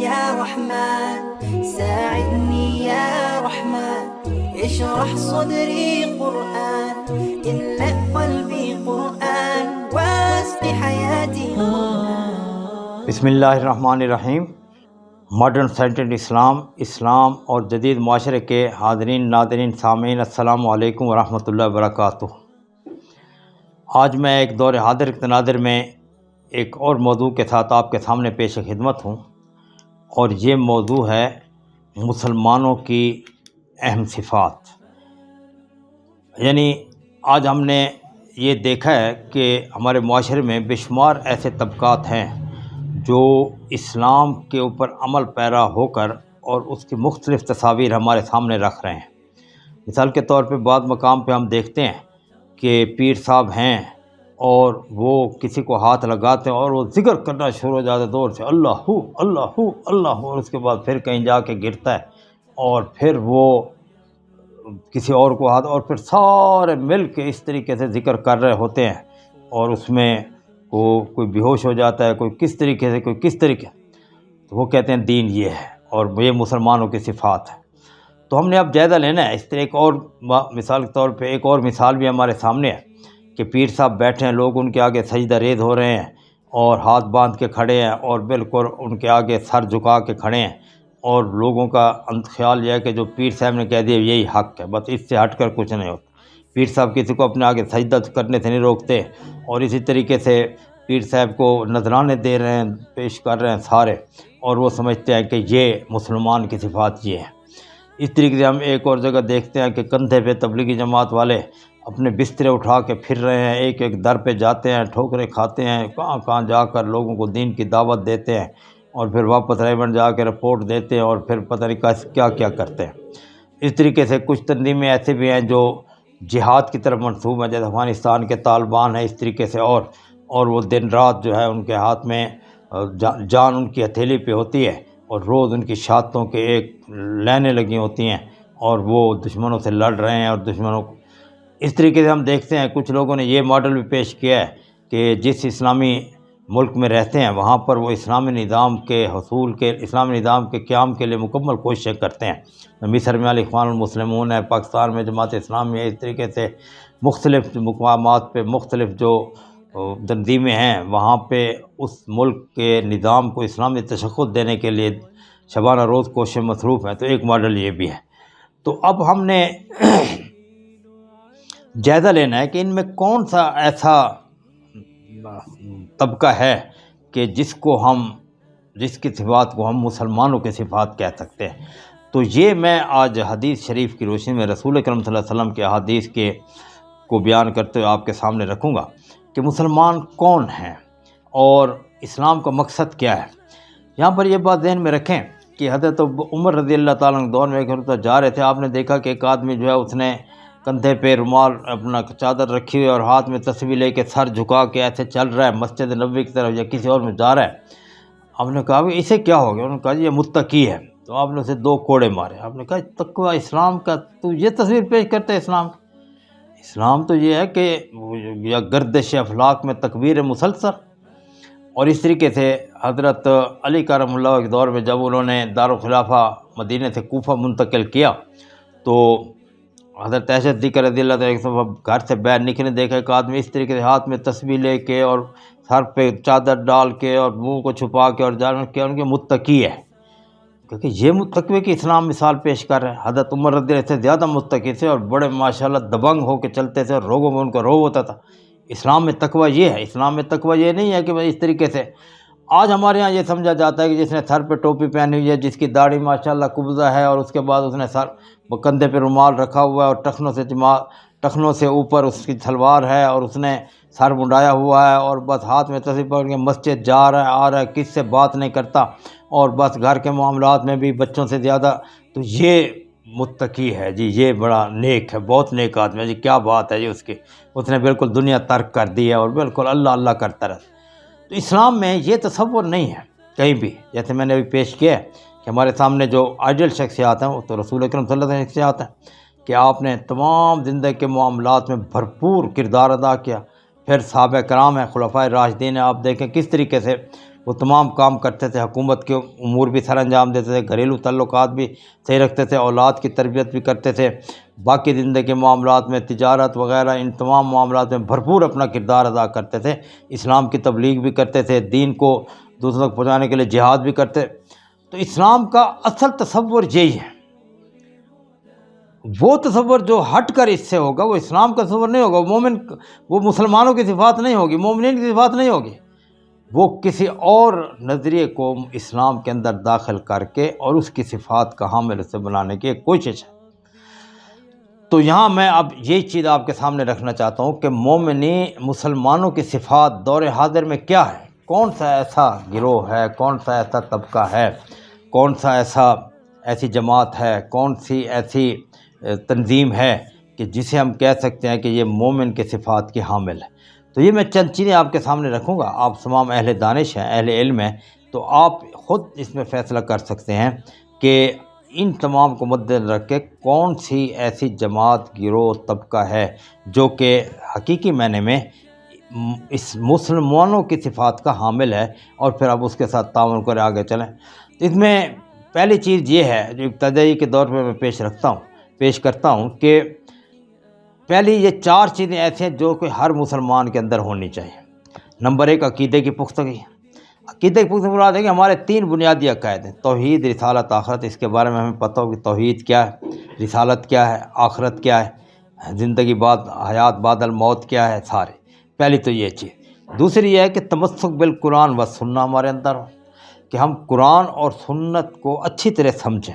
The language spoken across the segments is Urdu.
يا رحمن ساعدني يا رحمن اشرح صدري قرآن املأ قلبي قرآن واسق حياتي بسم اللہ الرحمن الرحیم۔ ماڈرن سینٹرڈ اسلام اور جدید معاشرے کے حاضرین ناظرین سامعین السلام علیکم ورحمۃ اللہ وبرکاتہ۔ آج میں ایک دور حاضر تناظر میں ایک اور موضوع کے ساتھ آپ کے سامنے پیش خدمت ہوں، اور یہ موضوع ہے مسلمانوں کی اہم صفات۔ یعنی آج ہم نے یہ دیکھا ہے کہ ہمارے معاشرے میں بے شمار ایسے طبقات ہیں جو اسلام کے اوپر عمل پیرا ہو کر اور اس کی مختلف تصاویر ہمارے سامنے رکھ رہے ہیں۔ مثال کے طور پہ بعض مقام پہ ہم دیکھتے ہیں کہ پیر صاحب ہیں اور وہ کسی کو ہاتھ لگاتے ہیں اور وہ ذکر کرنا شروع ہو جاتا ہے دور سے، اللہ ہو اللہ ہو اللہ ہو، اور اس کے بعد پھر کہیں جا کے گرتا ہے اور پھر وہ کسی اور کو ہاتھ، اور پھر سارے مل کے اس طریقے سے ذکر کر رہے ہوتے ہیں، اور اس میں کوئی بیہوش ہو جاتا ہے، کوئی کس طریقے سے، کوئی کس طریقے، تو وہ کہتے ہیں دین یہ ہے اور یہ مسلمانوں کی صفات ہے۔ تو ہم نے اب جائزہ لینا ہے۔ اس طرح ایک اور مثال کے طور پہ ایک اور مثال بھی ہمارے سامنے ہے کہ پیر صاحب بیٹھے ہیں، لوگ ان کے آگے سجدہ ریز ہو رہے ہیں اور ہاتھ باندھ کے کھڑے ہیں اور بالکل ان کے آگے سر جھکا کے کھڑے ہیں، اور لوگوں کا خیال یہ ہے کہ جو پیر صاحب نے کہہ دیا یہی حق ہے، بس اس سے ہٹ کر کچھ نہیں ہوتا۔ پیر صاحب کسی کو اپنے آگے سجدہ کرنے سے نہیں روکتے، اور اسی طریقے سے پیر صاحب کو نذرانے دے رہے ہیں، پیش کر رہے ہیں سارے، اور وہ سمجھتے ہیں کہ یہ مسلمان کی صفات یہ ہے۔ اس طریقے سے ہم ایک اور جگہ دیکھتے ہیں کہ کندھے پہ تبلیغی جماعت والے اپنے بسترے اٹھا کے پھر رہے ہیں، ایک ایک در پہ جاتے ہیں، ٹھوکریں کھاتے ہیں، کہاں کہاں جا کر لوگوں کو دین کی دعوت دیتے ہیں، اور پھر واپس ریمنڈ جا کے رپورٹ دیتے ہیں، اور پھر پتہ نہیں کیا کیا کرتے ہیں۔ اس طریقے سے کچھ تنظیمیں ایسے بھی ہیں جو جہاد کی طرف منسوب ہیں، جیسے افغانستان کے طالبان ہیں، اس طریقے سے، اور وہ دن رات جو ہے ان کے ہاتھ میں جان ان کی ہتھیلی پہ ہوتی ہے، اور روز ان کی شہادتوں کے ایک لائنیں لگی ہوتی ہیں، اور وہ دشمنوں سے لڑ رہے ہیں، اور دشمنوں کو اس طریقے سے ہم دیکھتے ہیں کچھ لوگوں نے یہ ماڈل بھی پیش کیا ہے کہ جس اسلامی ملک میں رہتے ہیں وہاں پر وہ اسلامی نظام کے حصول کے، اسلامی نظام کے قیام کے لیے مکمل کوششیں کرتے ہیں۔ مصر میں الاخوان المسلمون ہے، پاکستان میں جماعت اسلامی ہے، اس طریقے سے مختلف مقامات پہ مختلف جو تنظیمیں ہیں وہاں پہ اس ملک کے نظام کو اسلامی تشخص دینے کے لیے شبانہ روز کوششیں مصروف ہیں۔ تو ایک ماڈل یہ بھی ہے۔ تو اب ہم نے جائزہ لینا ہے کہ ان میں کون سا ایسا طبقہ ہے کہ جس کی صفات کو ہم مسلمانوں کی صفات کہہ سکتے ہیں۔ تو یہ میں آج حدیث شریف کی روشنی میں رسول اکرم صلی اللہ علیہ وسلم کے احادیث کو بیان کرتے ہوئے آپ کے سامنے رکھوں گا کہ مسلمان کون ہیں اور اسلام کا مقصد کیا ہے۔ یہاں پر یہ بات ذہن میں رکھیں کہ حضرت عمر رضی اللہ تعالیٰ عنہ دور میں جا رہے تھے، آپ نے دیکھا کہ ایک آدمی جو ہے اس نے کندھے پہ رومال اپنا چادر رکھی ہوئی اور ہاتھ میں تسبیح لے کے سر جھکا کے ایسے چل رہا ہے مسجد نبوی کی طرف یا کسی اور میں جا رہا ہے۔ آپ نے کہا کہ اسے کیا ہو گیا؟ انہوں نے کہا یہ متقی ہے۔ تو آپ نے اسے 2 کوڑے مارے۔ آپ نے کہا تقوی اسلام کا تو یہ تصویر پیش کرتے ہیں اسلام کی؟ اسلام تو یہ ہے کہ یا گردش افلاک میں تکبیر مسلسل۔ اور اس طریقے سے حضرت علی کرم اللہ کے دور میں جب انہوں نے دارالخلافہ مدینہ سے کوفہ منتقل کیا تو حضرت عائشہ صدیقہ رضی اللہ تعالیٰ گھر سے باہر نکلنے دیکھا ایک آدمی اس طریقے سے ہاتھ میں تسبیح لے کے اور سر پہ چادر ڈال کے اور منہ کو چھپا کے اور جان کے ان کے متقی ہے، کیونکہ یہ تقوی کی اسلام مثال پیش کر رہے ہیں۔ حضرت عمر رضی اللہ سے زیادہ متقی تھے اور بڑے ماشاءاللہ دبنگ ہو کے چلتے تھے اور روگوں میں ان کو روگ ہوتا تھا۔ اسلام میں تقوی یہ ہے۔ اسلام میں تقوی یہ نہیں ہے کہ اس طریقے سے آج ہمارے ہاں یہ سمجھا جاتا ہے کہ جس نے سر پہ ٹوپی پہنی ہوئی ہے، جس کی داڑھی ماشاءاللہ قبضہ ہے، اور اس کے بعد اس نے کندھے پہ رومال رکھا ہوا ہے اور ٹخنوں سے اوپر اس کی تلوار ہے اور اس نے سر منڈایا ہوا ہے اور بس ہاتھ میں تسبیح پکڑ کے مسجد جا رہا ہے آ رہا ہے، کس سے بات نہیں کرتا، اور بس گھر کے معاملات میں بھی بچوں سے زیادہ، تو یہ متقی ہے جی، یہ بڑا نیک ہے، بہت نیک آدمی ہے جی، کیا بات ہے جی اس کی، اس نے بالکل دنیا ترک کر دی ہے اور بالکل اللہ اللہ کرتا رہتا۔ تو اسلام میں یہ تصور نہیں ہے کہیں بھی، جیسے میں نے ابھی پیش کیا ہے کہ ہمارے سامنے جو آئیڈیل شخصیات ہیں وہ تو رسول اکرم صلی اللہ علیہ وسلم شخصیات ہیں کہ آپ نے تمام زندگی کے معاملات میں بھرپور کردار ادا کیا۔ پھر صحابہ کرام ہیں، خلفائے راشدین ہیں، آپ دیکھیں کس طریقے سے وہ تمام کام کرتے تھے، حکومت کے امور بھی سر انجام دیتے تھے، گھریلو تعلقات بھی صحیح رکھتے تھے، اولاد کی تربیت بھی کرتے تھے، باقی زندگی کے معاملات میں، تجارت وغیرہ، ان تمام معاملات میں بھرپور اپنا کردار ادا کرتے تھے، اسلام کی تبلیغ بھی کرتے تھے، دین کو دوسروں تک پہنچانے کے لیے جہاد بھی کرتے۔ تو اسلام کا اصل تصور یہی ہے۔ وہ تصور جو ہٹ کر اس سے ہوگا وہ اسلام کا تصور نہیں ہوگا، وہ مسلمانوں کی صفات نہیں ہوگی، مومنین کی صفات نہیں ہوگی، وہ کسی اور نظریے کو اسلام کے اندر داخل کر کے اور اس کی صفات کا حامل اسے بنانے کی ایک کوشش ہے۔ تو یہاں میں اب یہی چیز آپ کے سامنے رکھنا چاہتا ہوں کہ مومنی مسلمانوں کی صفات دور حاضر میں کیا ہے، کون سا ایسا گروہ ہے، کون سا ایسا طبقہ ہے، کون سا ایسی جماعت ہے، کون سی ایسی تنظیم ہے کہ جسے ہم کہہ سکتے ہیں کہ یہ مومن کے صفات کی حامل ہے۔ تو یہ میں چند چیزیں آپ کے سامنے رکھوں گا، آپ تمام اہل دانش ہیں، اہل علم ہیں، تو آپ خود اس میں فیصلہ کر سکتے ہیں کہ ان تمام کو مد نظر رکھ کے کون سی ایسی جماعت، گروہ، طبقہ ہے جو کہ حقیقی معنی میں اس مسلمانوں کی صفات کا حامل ہے، اور پھر آپ اس کے ساتھ تعاون کریں، آگے چلیں۔ اس میں پہلی چیز یہ ہے جو ابتدائی کے دور پہ میں پیش کرتا ہوں کہ پہلی یہ 4 چیزیں ایسی ہیں جو کہ ہر مسلمان کے اندر ہونی چاہیے۔ نمبر 1، عقیدے کی پختگی۔ عقیدے کی پختگی مراد ہے کہ ہمارے 3 بنیادی عقائد ہیں، توحید، رسالت، آخرت۔ اس کے بارے میں ہمیں پتہ ہو کہ توحید کیا ہے، رسالت کیا ہے، آخرت کیا ہے، زندگی بعد حیات بعد الموت کیا ہے، سارے۔ پہلی تو یہ چیز۔ دوسری یہ ہے کہ تمسک بالقرآن و سنہ ہمارے اندر ہو، کہ ہم قرآن اور سنت کو اچھی طرح سمجھیں،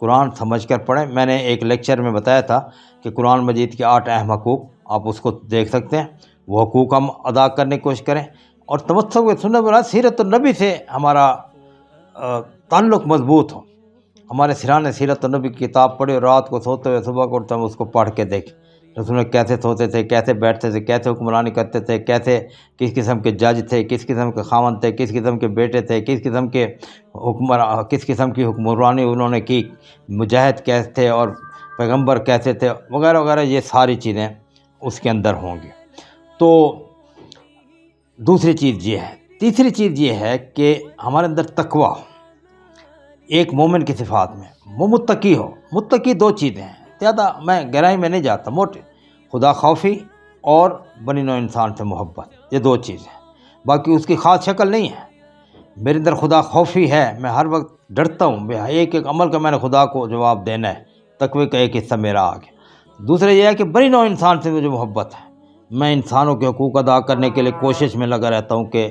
قرآن سمجھ کر پڑھیں۔ میں نے ایک لیکچر میں بتایا تھا کہ قرآن مجید کے 8 اہم حقوق، آپ اس کو دیکھ سکتے ہیں، وہ حقوق ہم ادا کرنے کی کوشش کریں، اور تمسک بالسنت مراد سیرت النبی سے ہمارا تعلق مضبوط ہو۔ ہمارے سران نے سیرت النبی کی کتاب پڑھی، اور رات کو سوتے ہوئے صبح کو اٹھتے ہم اس کو پڑھ کے دیکھیں، رسول نے کیسے سوتے تھے، کیسے بیٹھتے تھے، کیسے حکمرانی کرتے تھے، کیسے کس قسم کے جج تھے، کس قسم کے خاوند تھے، کس قسم کے بیٹے تھے، کس قسم کی حکمرانی انہوں نے کی، مجاہد کیسے تھے اور پیغمبر کیسے تھے، وغیرہ وغیرہ۔ یہ ساری چیزیں اس کے اندر ہوں گی۔ تو دوسری چیز یہ ہے۔ تیسری چیز یہ ہے کہ ہمارے اندر تقویٰ ہو، ایک مومن کی صفات میں وہ متقی ہو۔ متقی 2 چیزیں ہیں، زیادہ میں گہرائی میں نہیں جاتا، موٹے، خدا خوفی اور بنی نوع انسان سے محبت، یہ 2 چیزیں ہیں، باقی اس کی خاص شکل نہیں ہے۔ میرے اندر خدا خوفی ہے، میں ہر وقت ڈرتا ہوں، ایک عمل کا میں نے خدا کو جواب دینا ہے، تقوی کا ایک حصہ میرا آ گیا۔ دوسرا یہ ہے کہ بنی نوع انسان سے مجھے محبت ہے، میں انسانوں کے حقوق ادا کرنے کے لیے کوشش میں لگا رہتا ہوں کہ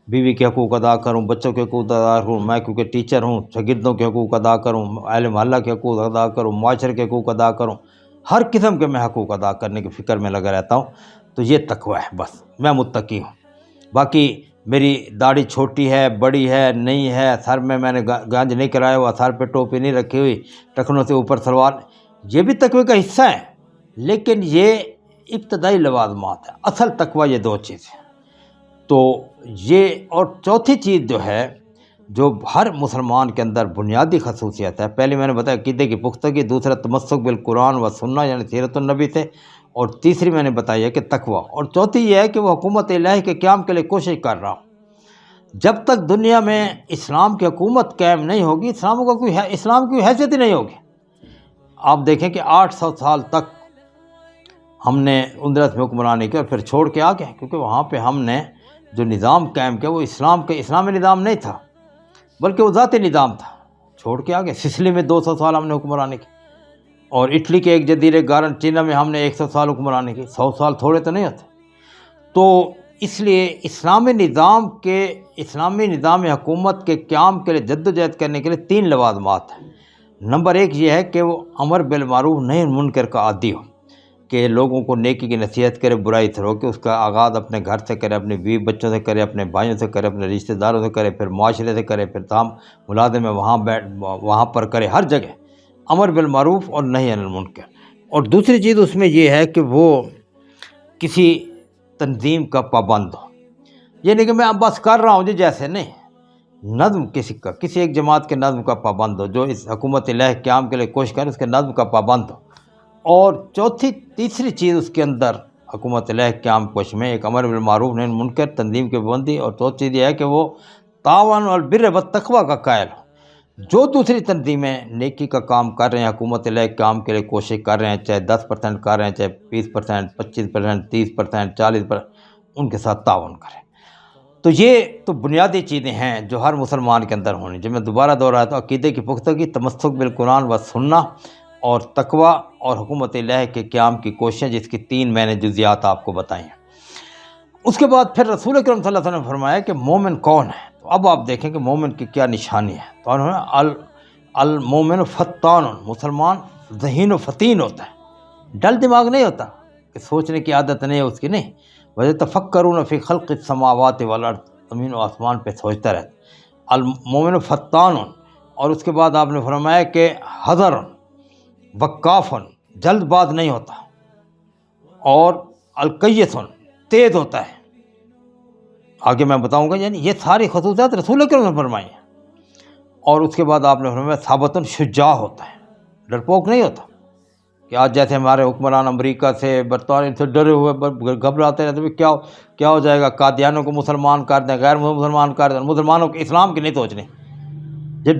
بیوی کے حقوق ادا کروں، بچوں کے حقوق ادا کروں، میں کیونکہ ٹیچر ہوں، شاگردوں کے حقوق ادا کروں، اہل محلہ کے حقوق ادا کروں، معاشرے کے حقوق ادا کروں، ہر قسم کے میں حقوق ادا کرنے کی فکر میں لگا رہتا ہوں۔ تو یہ تقوی ہے، بس میں متقی ہوں۔ باقی میری داڑھی چھوٹی ہے، بڑی ہے، نہیں ہے، سر میں نے گانج نہیں کرایا ہوا، سر پہ ٹوپی نہیں رکھی ہوئی، ٹخنوں سے اوپر سلوار، یہ بھی تقوی کا حصہ ہے، لیکن یہ ابتدائی لوازمات ہے، اصل تقوی یہ 2 چیزیں۔ تو یہ، اور چوتھی چیز جو ہے جو ہر مسلمان کے اندر بنیادی خصوصیت ہے، پہلے میں نے بتایا عقیدے کی پختگی، دوسرا تمسک بالقرآن و سنہ یعنی سیرت النبی سے، اور تیسری میں نے بتایا کہ تقوی، اور چوتھی یہ ہے کہ وہ حکومت الہی کے قیام کے لیے کوشش کر رہا ہوں۔ جب تک دنیا میں اسلام کی حکومت قائم نہیں ہوگی، اسلام کی حیثیت ہی نہیں ہوگی۔ آپ دیکھیں کہ 800 سال تک ہم نے اندرت میں حکمرانی کی اور پھر چھوڑ کے آ گئے، کیونکہ وہاں پہ ہم نے جو نظام قائم کیا وہ اسلامی نظام نہیں تھا، بلکہ وہ ذاتی نظام تھا، چھوڑ کے آ گئے۔ سسلی میں 200 سال ہم نے حکمرانی کی، اور اٹلی کے ایک جزیرے گارنٹینا میں ہم نے 100 سال حکمرانی کی۔ 100 سال تھوڑے تو نہیں ہوتے۔ تو اس لیے اسلامی نظام حکومت کے قیام کے لیے جدوجہد کرنے کے لیے 3 لوازمات ہیں۔ نمبر 1 یہ ہے کہ وہ امر بالمعروف نہی عن منکر کا عادی ہو، کہ لوگوں کو نیکی کی نصیحت کرے، برائی سے روکے، اس کا آغاز اپنے گھر سے کرے، اپنے بیوی بچوں سے کرے، اپنے بھائیوں سے کرے، اپنے رشتہ داروں سے کرے، پھر معاشرے سے کرے، پھر تمام ملازم میں وہاں پر کرے، ہر جگہ امر بالمعروف اور نہی عن المنکر۔ اور دوسری چیز اس میں یہ ہے کہ وہ کسی تنظیم کا پابند ہو، یہ نہیں کہ میں اب بس کر رہا ہوں جی جیسے، نہیں، نظم کسی ایک جماعت کے نظم کا پابند ہو، جو اس حکومت الہی قیام کے لیے کوشش کرے اس کے نظم کا پابند ہو۔ اور تیسری چیز اس کے اندر حکومت الہی قیام کوشش میں ایک امر بالمعروف نہی عن المنکر تنظیم کی پابندی، اور چوتھی چیز یہ ہے کہ وہ تعاون البر والتقوی کا قائل ہو۔ جو دوسری تنظیمیں نیکی کا کام کر رہے ہیں، حکومت علیہ کام کے لیے کوشش کر رہے ہیں، چاہے 10% کر رہے ہیں، چاہے 20%، 25%، 30%، 40%، ان کے ساتھ تعاون کریں۔ تو یہ تو بنیادی چیزیں ہیں جو ہر مسلمان کے اندر ہونی۔ جب میں دوبارہ دہراتا ہوں، عقیدے کی پختگی، تمسک بالقرآن و سنہ، اور تقوی اور حکومت الہ کے قیام کی کوششیں، جس کی 3 میں نے جزیات آپ کو بتائی ہیں۔ اس کے بعد پھر رسول اکرم صلی اللہ علیہ وسلم نے فرمایا کہ مومن کون ہے؟ تو اب آپ دیکھیں کہ مومن کی کیا نشانی ہے۔ تو انہوں نے المومن فتان، مسلمان ذہین و فتین ہوتا ہے، ڈل دماغ نہیں ہوتا، کہ سوچنے کی عادت نہیں ہے اس کی، نہیں۔ وَيَتَفَكَّرُونَ فِي خَلْقِ السَّمَاوَاتِ وَالْأَرْضِ، زمین و آسمان پہ سوچتا رہتا۔ المومن فتان، اور اس کے بعد آپ نے فرمایا کہ حذر وقاف، جلد باز نہیں ہوتا، اور القیس، تیز ہوتا ہے۔ آگے میں بتاؤں گا، یعنی یہ ساری خصوصیات رسول اکرم نے فرمائی ہیں۔ اور اس کے بعد آپ نے فرمایا ثابت شجاع ہوتا ہے، ڈرپوک نہیں ہوتا، کہ آج جیسے ہمارے حکمران امریکہ سے، برطانیہ سے ڈرے ہوئے گھبراتے رہتے ہیں، کیا ہو جائے گا، قادیانوں کو مسلمان کر دیں، غیر مسلمان کر دیں، مسلمانوں کے اسلام کی نہیں سوچنی۔ یہ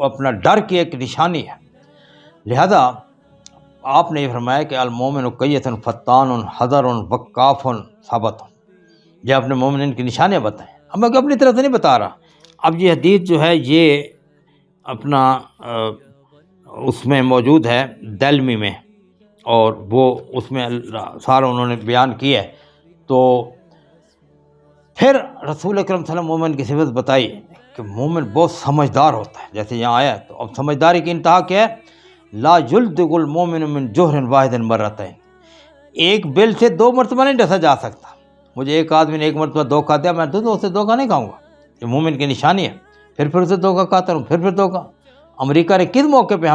اپنا ڈر کی ایک نشانی ہے۔ لہذا آپ نے یہ فرمایا کہ المومن قیس فتان حذر وقاف ثابت۔ یہ اپنے مومنین کی نشانیاں بتائیں۔ اب میں اپنی طرف سے نہیں بتا رہا، اب یہ حدیث جو ہے یہ اپنا اس میں موجود ہے دلمی میں، اور وہ اس میں سارا انہوں نے بیان کی ہے۔ تو پھر رسول اکرم صلی اللہ علیہ وسلم مومن کی صفت بتائی کہ مومن بہت سمجھدار ہوتا ہے، جیسے یہاں آیا ہے۔ تو اب سمجھداری کی انتہا کیا ہے؟ لا یلدغ المومن من جوہر واحد مرتين، ایک بل سے 2 مرتبہ نہیں ڈسا جا سکتا۔ مجھے ایک آدمی نے 1 مرتبہ دھوکہ دیا، میں تو اسے دھوکہ نہیں کھاؤں گا، یہ مومن کی نشانی ہے۔ پھر اسے دھوکہ کھاتا ہوں، پھر دھوکہ۔ امریکہ نے کس موقع پہ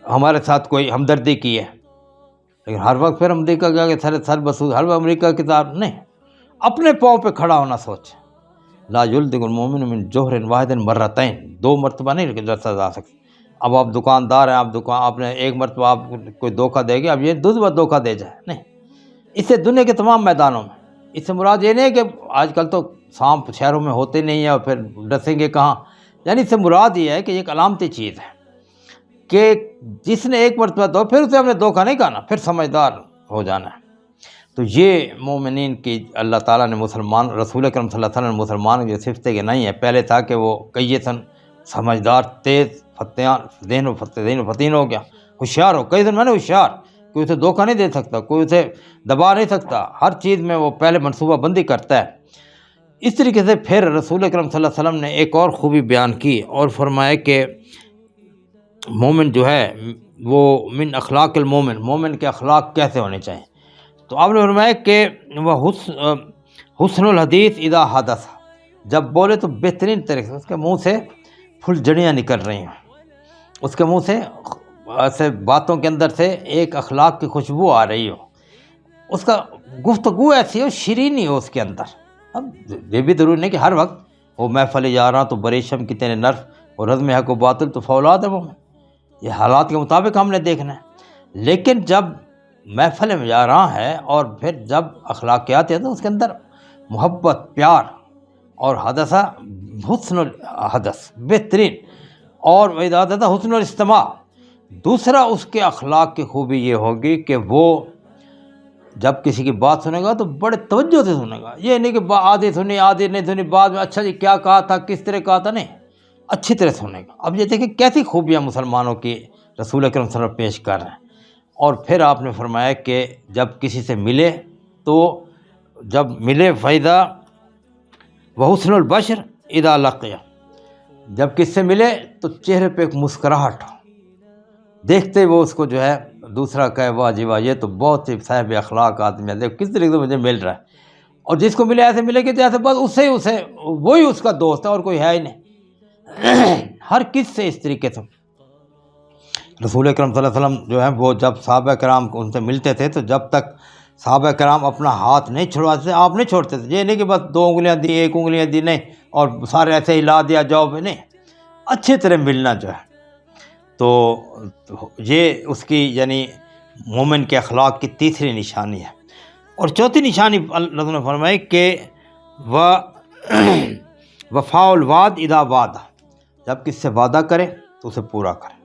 ہمارے ساتھ کوئی ہمدردی کی ہے؟ لیکن ہر وقت پھر امریکہ کیا کہ سر بسود، ہر وقت امریکہ کی طرف نہیں، اپنے پاؤں پہ کھڑا ہونا سوچ۔ لا یلدغ المومن من جوہر واحد مرتين، 2 مرتبہ نہیں ڈسا جا سکتا۔ اب آپ دکاندار ہیں، آپ نے 1 مرتبہ آپ کوئی دھوکہ دے گا، اب یہ 2 بار دھوکہ دے جائے نہیں۔ اس سے دنیا کے تمام میدانوں میں، اس سے مراد یہ نہیں ہے کہ آج کل تو سانپ شہروں میں ہوتے نہیں ہیں اور پھر ڈسیں گے کہاں، یعنی اس سے مراد یہ ہے کہ یہ ایک علامتی چیز ہے کہ جس نے 1 مرتبہ پھر اسے ہم نے دھوکہ نہیں کھانا، پھر سمجھدار ہو جانا ہے۔ تو یہ مومنین کی اللہ تعالیٰ نے رسول اکرم صلی اللہ علیہ وسلم مسلمان کی صفتیں کہ نہیں ہے۔ پہلے تھا کہ وہ قیسن، سمجھدار، تیز، ذہن و فتین ہو گیا، ہوشیار ہو، قیسن میں نے ہوشیار، کوئی اسے دھوکہ نہیں دے سکتا، کوئی اسے دبا نہیں سکتا، ہر چیز میں وہ پہلے منصوبہ بندی کرتا ہے۔ اس طریقے سے پھر رسول اکرم صلی اللہ علیہ وسلم نے ایک اور خوبی بیان کی اور فرمایا کہ مومن جو ہے وہ من اخلاق المومن، مومن کے اخلاق کیسے ہونے چاہیے؟ تو آپ نے فرمایا کہ وہ حسن الحدیث اذا حدث، جب بولے تو بہترین طریقے سے، اس کے منہ سے پھل جڑیاں نکل رہی ہیں، اس کے منہ سے ایسے باتوں کے اندر سے ایک اخلاق کی خوشبو آ رہی ہو، اس کا گفتگو ایسی ہو، شیرینی ہو اس کے اندر۔ اب یہ بھی ضروری نہیں کہ ہر وقت وہ محفل جا رہا تو بریشم کی تیرے نرف اور رزم حق و باطل تو فولاد ہے، وہ یہ حالات کے مطابق ہم نے دیکھنا ہے۔ لیکن جب محفل میں جا رہا ہے اور پھر جب اخلاقیات ہے تو اس کے اندر محبت، پیار، اور حدثہ حسن الحدث، بہترین، اور وَإِذَا حسن الاستماع۔ دوسرا اس کے اخلاق کی خوبی یہ ہوگی کہ وہ جب کسی کی بات سنے گا تو بڑے توجہ سے سنے گا، یہ نہیں کہ آدھی سنی آدھی نہیں سنی، بعد میں اچھا جی کیا کہا تھا، کس طرح کہا تھا، نہیں، اچھی طرح سنے گا۔ اب یہ دیکھیں کیسی خوبیاں مسلمانوں کی رسول اکرم صلی اللہ علیہ وسلم پیش کر رہے ہیں۔ اور پھر آپ نے فرمایا کہ جب کسی سے ملے تو جب ملے فائدہ وحسن البشر اذا لقیا، جب کس سے ملے تو چہرے پہ ایک مسکراہٹ ہو، دیکھتے وہ اس کو جو ہے دوسرا کہے واہ جی واہ، یہ تو بہت ہی صاحب اخلاق آدمی ہے، دیکھ کس طریقے سے مجھے مل رہا ہے۔ اور جس کو ملے ایسے ملے کہ جیسے بس اسے وہی اس کا دوست ہے اور کوئی ہے ہی نہیں، ہر کس سے اس طریقے سے۔ رسول اکرم صلی اللہ علیہ وسلم جو ہے وہ جب صحابہ کرام ان سے ملتے تھے تو جب تک صحابہ کرام اپنا ہاتھ نہیں چھڑواتے تھے، آپ نہیں چھوڑتے تھے۔ یہ نہیں کہ بس 2 انگلیاں دی، 1 انگلیاں دی، نہیں، اور سارے ایسے ہلا دیا جاؤ بھی نہیں، اچھی طرح ملنا جو ہے۔ تو یہ اس کی یعنی مومن کے اخلاق کی تیسری نشانی ہے۔ اور چوتھی نشانی اللہ نے فرمائی کہ وہ وفاء الوعد اذا وعدہ، جب کس سے وعدہ کرے تو اسے پورا کرے،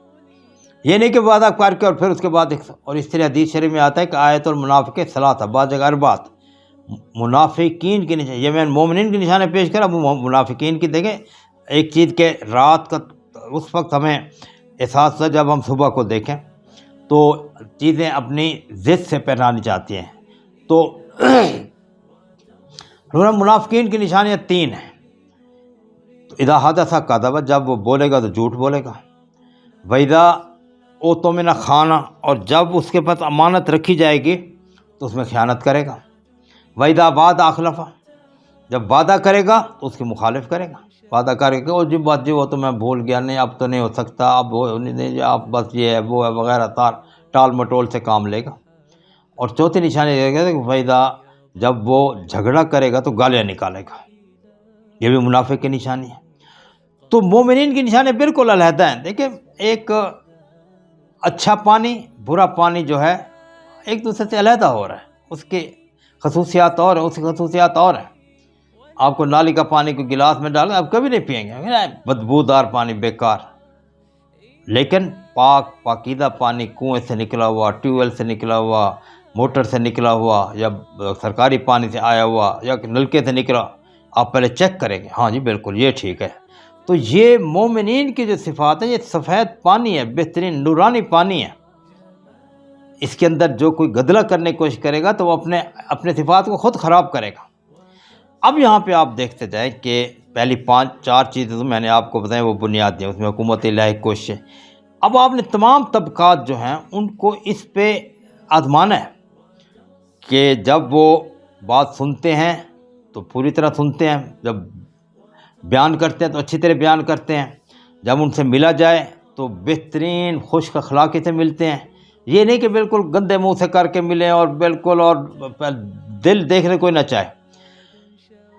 یہ نہیں کہ وعدہ کر کے اور پھر اس کے بعد اور اس طرح حدیث شریف میں آتا ہے کہ آیت المنافق ثلاثہ، بعض جگہ اربعۃ، منافقین کی نشانی، یہ میں مومنین کی نشانیں پیش کرا، وہ منافقین کی دیکھیں۔ ایک چیز کہ رات کا اس وقت ہمیں احساس ہوتا جب ہم صبح کو دیکھیں تو چیزیں اپنی ضد سے پہنانی چاہتی ہیں، تو منافقین کی نشانیاں تین ہیں۔ تو اذا حدث کذب، جب وہ بولے گا تو جھوٹ بولے گا، وَإِذَا اؤتمن خانہ، اور جب اس کے پاس امانت رکھی جائے گی تو اس میں خیانت کرے گا، وَإِذَا وعد اخلف، جب وعدہ کرے گا تو اس کی مخالف کرے گا، وعدہ کرے گا اور جب بات جی وہ تو میں بھول گیا، نہیں اب تو نہیں ہو سکتا، اب وہ نہیں، اب بس یہ ہے وہ ہے وغیرہ، ٹال مٹول سے کام لے گا۔ اور چوتھی نشانی یہ ہے کہ فائدہ، جب وہ جھگڑا کرے گا تو گالیاں نکالے گا، یہ بھی منافق کی نشانی ہے۔ تو مومنین کی نشانی بالکل علیحدہ ہیں۔ دیکھیں ایک اچھا پانی برا پانی جو ہے ایک دوسرے سے علیحدہ ہو رہا ہے، اس کی خصوصیات اور ہیں، اس کی خصوصیات اور ہیں۔ آپ کو نالی کا پانی کو گلاس میں ڈال آپ کبھی نہیں پئیں گے، بدبودار پانی بیکار، لیکن پاکیزہ پانی کنویں سے نکلا ہوا، ٹیوب ویل سے نکلا ہوا، موٹر سے نکلا ہوا، یا سرکاری پانی سے آیا ہوا، یا نلکے سے نکلا، آپ پہلے چیک کریں گے، ہاں جی بالکل یہ ٹھیک ہے۔ تو یہ مومنین کی جو صفات ہیں، یہ سفید پانی ہے، بہترین نورانی پانی ہے، اس کے اندر جو کوئی گدلا کرنے کی کوشش کرے گا تو وہ اپنے صفات کو خود خراب کرے گا۔ اب یہاں پہ آپ دیکھتے جائیں کہ پہلی 4 چیزیں تو میں نے آپ کو بتائیں وہ بنیادی ہیں، اس میں حکومت الہی کی کوشش ہے۔ اب آپ نے تمام طبقات جو ہیں ان کو اس پہ آزمانا ہے کہ جب وہ بات سنتے ہیں تو پوری طرح سنتے ہیں، جب بیان کرتے ہیں تو اچھی طرح بیان کرتے ہیں، جب ان سے ملا جائے تو بہترین خشک اخلاقی سے ملتے ہیں، یہ نہیں کہ بالکل گندے منہ سے کر کے ملیں اور بالکل اور دل دیکھنے کوئی نہ چاہے،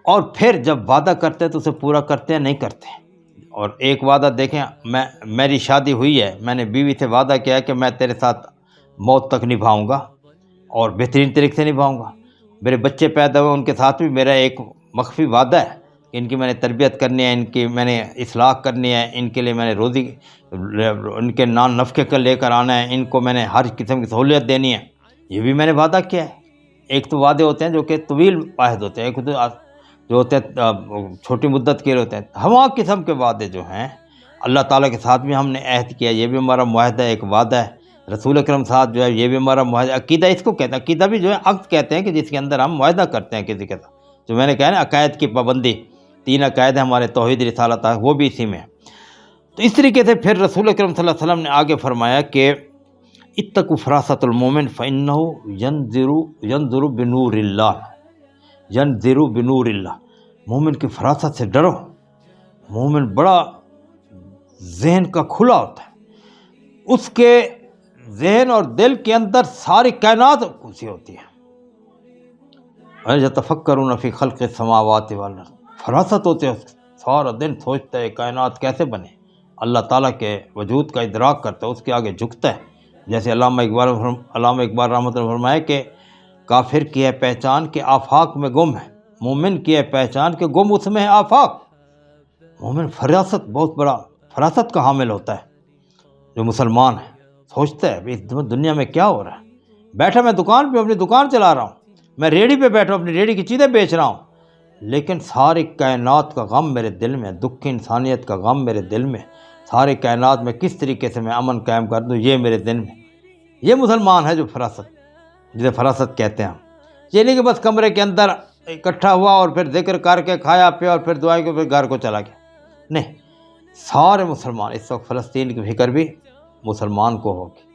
اور پھر جب وعدہ کرتے ہیں تو اسے پورا کرتے ہیں، نہیں کرتے۔ اور ایک وعدہ دیکھیں، میری شادی ہوئی ہے، میں نے بیوی سے وعدہ کیا ہے کہ میں تیرے ساتھ موت تک نبھاؤں گا اور بہترین طریقے سے نبھاؤں گا، میرے بچے پیدا ہوئے ان کے ساتھ بھی میرا ایک مخفی وعدہ ہے کہ ان کی میں نے تربیت کرنی ہے، ان کی میں نے اصلاح کرنی ہے، ان کے لیے میں نے روزی ان کے نان نفقے کا لے کر آنا ہے، ان کو میں نے ہر قسم کی سہولیت دینی ہے، یہ بھی میں نے وعدہ کیا ہے۔ ایک تو وعدے ہوتے ہیں جو کہ طویل عہد ہوتے ہیں، ایک تو جو ہوتے ہیں چھوٹی مدت کے ہوتے ہیں، ہوا قسم کے وعدے جو ہیں اللہ تعالیٰ کے ساتھ بھی ہم نے عہد کیا، یہ بھی ہمارا معاہدہ ہے، ایک وعدہ ہے۔ رسول اکرم ساتھ جو ہے یہ بھی ہمارا معاہدہ، عقیدہ اس کو کہتے ہیں، عقیدہ بھی جو ہے عقد کہتے ہیں کہ جس کے اندر ہم معاہدہ کرتے ہیں کسی کے ساتھ، جو میں نے کہا نا عقائد کی پابندی، 3 عقائد ہیں ہمارے، توحید، رسالت، وہ بھی اسی میں ہے۔ تو اس طریقے سے پھر رسول اکرم صلی اللہ علیہ وسلم نے آگے فرمایا کہ اتقوا فراست المومن فإنه ينظر بنور اللہ، ينظر بنور اللہ، مومن کی فراست سے ڈرو، مومن بڑا ذہن کا کھلا ہوتا ہے، اس کے ذہن اور دل کے اندر ساری کائنات گھسی ہوتی ہے، یتفکرون فی خلق السماوات والارض، فراست ہوتے ہیں، سارا دن سوچتا ہے کائنات کیسے بنے، اللہ تعالیٰ کے وجود کا ادراک کرتا ہے، اس کے آگے جھکتا ہے۔ جیسے علامہ اقبال رحمۃ اللہ فرمائے کہ کافر کی ہے پہچان کہ آفاق میں گم ہے، مومن کی ہے پہچان کہ گم اس میں ہے آفاق۔ مومن فراست، بہت بڑا فراست کا حامل ہوتا ہے جو مسلمان ہے، سوچتا ہے اس دنیا میں کیا ہو رہا ہے، بیٹھا میں دکان پہ اپنی دکان چلا رہا ہوں، میں ریڑھی پہ بیٹھا ہوں اپنی ریڑھی کی چیزیں بیچ رہا ہوں، لیکن ساری کائنات کا غم میرے دل میں، دکھ انسانیت کا غم میرے دل میں، ساری کائنات میں کس طریقے سے میں امن قائم کر دوں، یہ میرے دل میں۔ یہ مسلمان ہے جو فراست، جسے فراست کہتے ہیں۔ یہ نہیں کہ بس کمرے کے اندر اکٹھا ہوا اور پھر ذکر کر کے کھایا پیا اور پھر دعائیں کے پھر گھر کو چلا گیا، نہیں، سارے مسلمان، اس وقت فلسطین کی فکر بھی مسلمان کو ہوگی،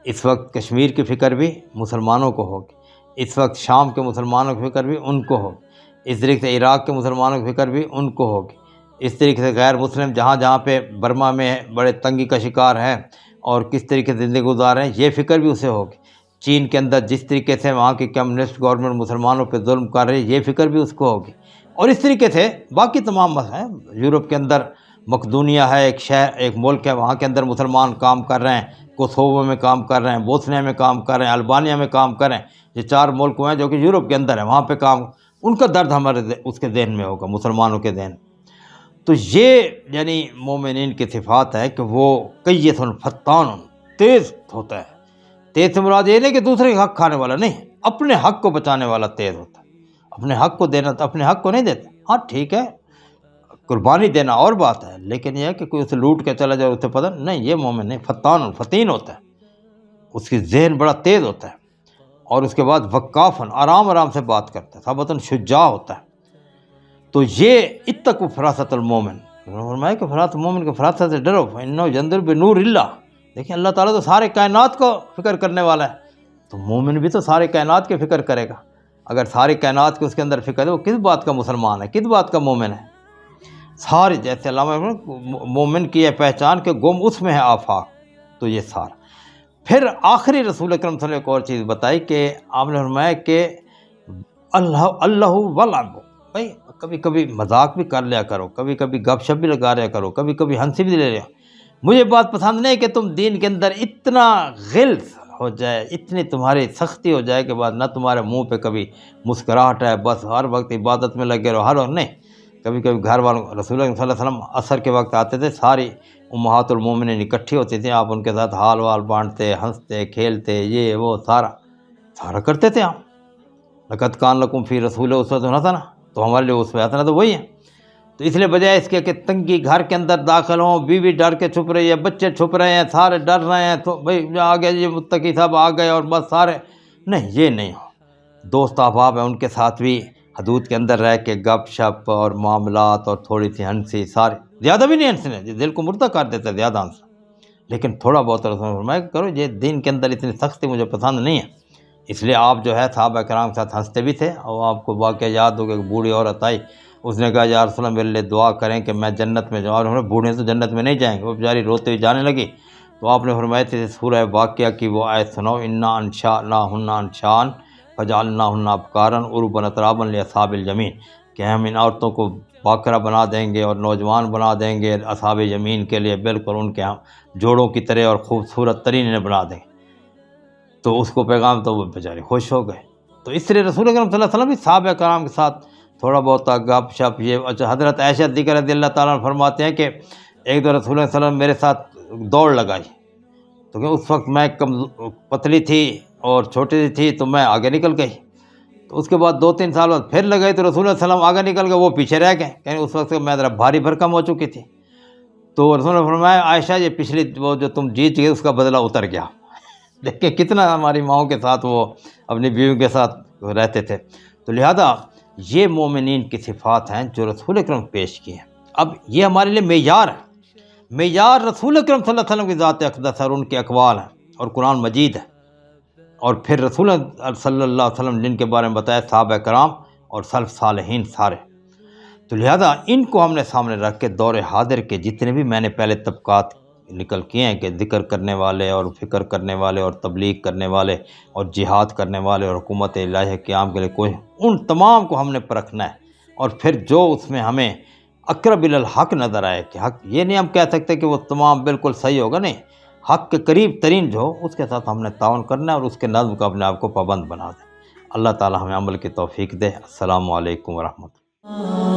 اس وقت کشمیر کی فکر بھی مسلمانوں کو ہوگی، اس وقت شام کے مسلمانوں کی فکر بھی ان کو ہوگی، اس طریقے سے عراق کے مسلمانوں کی فکر بھی ان کو ہوگی، اس طریقے سے غیر مسلم جہاں پہ برما میں بڑے تنگی کا شکار ہیں اور کس طریقے سے زندگی گزار رہے ہیں، یہ فکر بھی اسے ہوگی۔ چین کے اندر جس طریقے سے وہاں کی کمیونسٹ گورنمنٹ مسلمانوں پہ ظلم کر رہی ہے، یہ فکر بھی اس کو ہوگی، اور اس طریقے سے باقی تمام مسئلے ہیں۔ یورپ کے اندر مقدونیہ ہے، ایک شہر، ایک ملک ہے، وہاں کے اندر مسلمان کام کر رہے ہیں، کوسوو میں کام کر رہے ہیں، بوسنیا میں کام کر رہے ہیں، البانیہ میں کام کر رہے ہیں، یہ 4 ملک ہیں جو کہ یورپ کے اندر ہیں، وہاں پہ کام ان کا درد ہمارے اس کے ذہن میں ہوگا، مسلمانوں کے ذہن۔ تو یہ یعنی مومنین کی صفات ہے کہ وہ کیس فتان، تیز ہوتا ہے۔ تیز سے مراد یہ نہیں کہ دوسرے کا حق کھانے والا نہیں، اپنے حق کو بچانے والا تیز ہوتا ہے۔ اپنے حق کو دینا، اپنے حق کو نہیں دیتا، ہاں ٹھیک ہے قربانی دینا اور بات ہے، لیکن یہ ہے کہ کوئی اسے لوٹ کے چلا جائے، اسے پتہ نہیں، یہ مومن نہیں، فتان فتین ہوتا ہے، اس کی ذہن بڑا تیز ہوتا ہے۔ اور اس کے بعد وقافن، آرام آرام سے بات کرتا ہے، ثابتاً شجاع ہوتا ہے۔ تو یہ اتقوا فراست المومن، فرمایا کہ فراست مومن کے فراست سے ڈرو، فإنہ ينظر بنور اللہ۔ دیکھیں اللہ تعالیٰ تو سارے کائنات کو فکر کرنے والا ہے، تو مومن بھی تو سارے کائنات کی فکر کرے گا۔ اگر ساری کائنات کی اس کے اندر فکر ہے، وہ کس بات کا مسلمان ہے، کس بات کا مومن ہے؟ ساری، جیسے علامہ مومن کی یہ پہچان کہ گم اس میں ہے آفاق، تو یہ سارا۔ پھر آخری رسول اکرم صلی اللہ علیہ وسلم ایک اور چیز بتائی کہ آپ نے فرمایا کہ اللہ ولعب، بھائی کبھی کبھی مذاق بھی کر لیا کرو، کبھی کبھی گپ شپ بھی لگا لیا کرو، کبھی کبھی ہنسی بھی لے لیا۔ مجھے بات پسند نہیں کہ تم دین کے اندر اتنا غلظ ہو جائے، اتنی تمہاری سختی ہو جائے کہ بعد نہ تمہارے منہ پہ کبھی مسکراہٹ ہے، بس ہر وقت عبادت میں لگے رہو، ہر وقت نہیں۔ کبھی کبھی گھر والوں، رسول اللہ صلی اللہ علیہ وسلم عصر کے وقت آتے تھے، ساری امہات المومنین اکٹھی ہوتی تھیں، آپ ان کے ساتھ حال وال بانٹتے، ہنستے کھیلتے، یہ وہ سارا کرتے تھے آپ۔ لقد کان لکم فی رسول اسوۃ حسنہ، تو ہمارے لیے اسوہ حسنہ تو وہی ہے۔ تو اس لیے بجائے اس کے کہ تنگی گھر کے اندر داخل ہوں، بیوی ڈر کے چھپ رہی ہے، بچے چھپ رہے ہیں، سارے ڈر رہے ہیں، تو بھائی آ گئے یہ متقی صاحب آ گئے اور بس سارے، نہیں یہ نہیں ہو۔ دوست احباب ہیں ان کے ساتھ بھی حدود کے اندر رہ کے گپ شپ اور معاملات اور تھوڑی سی ہنسی، سارے زیادہ بھی نہیں ہنسنے، یہ دل کو مردہ کر دیتا ہے زیادہ ہنسنا، لیکن تھوڑا بہت رسول نے فرمایا کہ کرو، یہ دین کے اندر اتنی سختی مجھے پسند نہیں ہے۔ اس لیے آپ جو ہے صحابہ کرام کے ساتھ ہنستے بھی تھے۔ اور آپ کو واقعہ یاد ہوگا کہ بوڑھی عورت آئی، اس نے کہا یا رسول اللہ میرے لیے دعا کریں کہ میں جنت میں جاؤں، اور انہوں نے بوڑھے تو جنت میں نہیں جائیں گے، وہ بیچاری روتے ہوئے جانے لگی، تو آپ نے فرمایا تھے سورہ واقعہ کی وہ آیت سنو، انا انشأناہن انشاء فجعلناہن ابکارا عربا اترابا لاصحاب الیمین، کہ ہم ان عورتوں کو باکرہ بنا دیں گے اور نوجوان بنا دیں گے اصحاب یمین کے لیے، بالکل ان کے ہم جوڑوں کی طرح اور خوبصورت ترین انہیں بنا دیں گے۔ تو اس کو پیغام، تو وہ بیچارے خوش ہو گئے۔ تو اس لیے رسول اکرم صلی اللہ علیہ وسلم بھی صحابہ کرام کے ساتھ تھوڑا بہت گپ شپ، یہ اچھا حضرت عائشہ صدیقہ رضی اللہ تعالیٰ عنہ فرماتے ہیں کہ ایک دو رسول اللہ صلی اللہ علیہ وسلم میرے ساتھ دوڑ لگائی، تو کہ اس وقت میں پتلی تھی اور چھوٹی سی تھی، تو میں آگے نکل گئی، تو اس کے بعد 2-3 سال بعد پھر لگائی، تو رسول اللہ صلی اللہ علیہ وسلم آگے نکل گئے، وہ پیچھے رہ گئے، یعنی اس وقت میں ذرا بھاری بھرکم ہو چکی تھی۔ تو رسول نے فرمایا عائشہ یہ پچھلی وہ جو تم جیت گئے اس کا بدلہ اتر گیا۔ دیکھیں کتنا ہماری ماؤں کے ساتھ وہ اپنی بیویوں کے ساتھ رہتے تھے۔ تو لہذا یہ مومنین کی صفات ہیں جو رسول اکرم پیش کی ہیں۔ اب یہ ہمارے لیے معیار ہے، معیار رسول اکرم صلی اللہ علیہ وسلم کی ذات اقدس اور ان کے اقوال ہیں اور قرآن مجید ہے، اور پھر رسول صلی اللہ علیہ وسلم جن کے بارے میں بتایا صحابہ کرام اور سلف صالحین سارے۔ تو لہذا ان کو ہم نے سامنے رکھ کے دور حاضر کے جتنے بھی میں نے پہلے طبقات نکل کیے ہیں کہ ذکر کرنے والے اور فکر کرنے والے اور تبلیغ کرنے والے اور جہاد کرنے والے اور حکومت الہیہ قیام کے لیے کوئی، ان تمام کو ہم نے پرکھنا ہے، اور پھر جو اس میں ہمیں اقرب الی الحق نظر آئے کہ حق، یہ نہیں ہم کہہ سکتے کہ وہ تمام بالکل صحیح ہوگا، نہیں، حق کے قریب ترین جو ہو اس کے ساتھ ہم نے تعاون کرنا ہے اور اس کے نظم کو اپنے آپ کو پابند بنا دیں۔ اللہ تعالی ہمیں عمل کی توفیق دے۔ السلام علیکم ورحمۃ اللہ۔